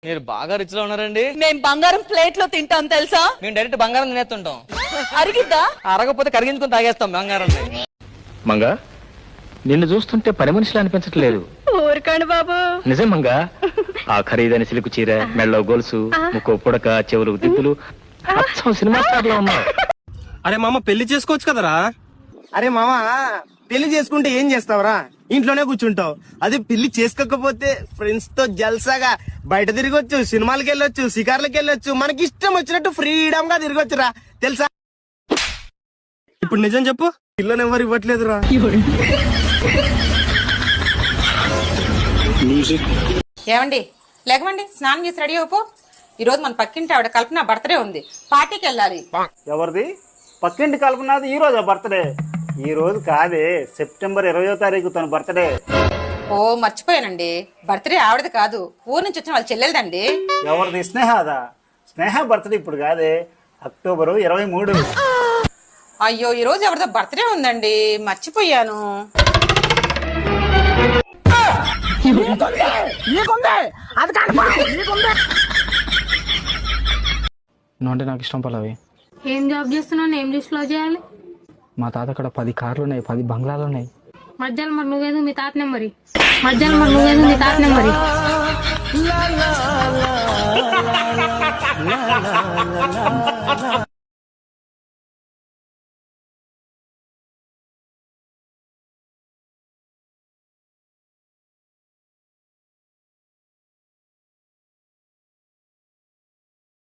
మీరు బాగా రిచ్ లో ఉన్నారండి. మేము బంగారం ప్లేట్ లో తింటాం తెలుసా? మేము డైరెక్ట్ బంగారం తినేస్తుంటాం. అరిగిద్దా? అరగపోతే కరిగించుకొని తాగేస్తాం బంగారం. మంగా నిన్ను చూస్తుంటే పని మనిషిలా అనిపించట్లేదు. ఊరుకోండి బాబు. నిజం మంగా, ఆ ఖరీదైన సిలుకు చీర, మెళ్ళో గొలుసు, ముక్కు పుడక, చెవులు దిద్దులు, అచ్చం సినిమా స్టార్ లో ఉన్నావు. అరే మామ పెళ్లి చేసుకోవచ్చు కదరా. అరే మామ, పెళ్లి చేసుకుంటే ఏం చేస్తావురా? ఇంట్లోనే కూర్చుంటావు. అదే పెళ్లి చేసుకోకపోతే ఫ్రెండ్స్ తో జల్సాగా బయట తిరగొచ్చు, సినిమాలకు వెళ్ళొచ్చు, షికార్లకు వెళ్ళొచ్చు, మనకి ఇష్టం వచ్చినట్టు ఫ్రీడమ్ గా తిరగొచ్చురా తెలుసా? ఇప్పుడు నిజం చెప్పు. పిల్లని ఎవరు ఇవ్వట్లేదురా. ఏమండి లేకమండి, స్నానం చేసి రెడీ అయిపో. ఈ రోజు మన పక్కింటి ఆవిడ కల్పన బర్త్డే ఉంది, పార్టీకి వెళ్ళాలి. ఎవరిది? పక్కింటి కలుపున్నది ఈ రోజు బర్త్డే? ఈ రోజు కాదే, సెప్టెంబర్ 20వ తారీఖు తన బర్త్డే. ఓ మర్చిపోయానండి, బర్త్డే ఆవిడది కాదు, ఊరు నుంచి వచ్చిన వాళ్ళ చెల్లెలదండి. ఎవరిది? స్నేహదా? స్నేహ బర్త్డే ఇప్పుడు కాదే, అక్టోబరు 23. అయ్యో, ఈ రోజు ఎవరిదో బర్త్డే ఉందండి, మర్చిపోయాను. నువ్వు అంటే నాకు ఇష్టం పల్లవి. ఏం జాబ్ చేస్తున్నావు? ఏం చేసి లో చేయాలి? మా తాత అక్కడ 10 కార్లు ఉన్నాయి, 10 బంగ్లాలు ఉన్నాయి. మధ్యాహ్నం మరి నువ్వేదో మీ తాత నెంబరి. మధ్యాహ్నం మరి నువ్వేదో మీ తాత నెంబరి.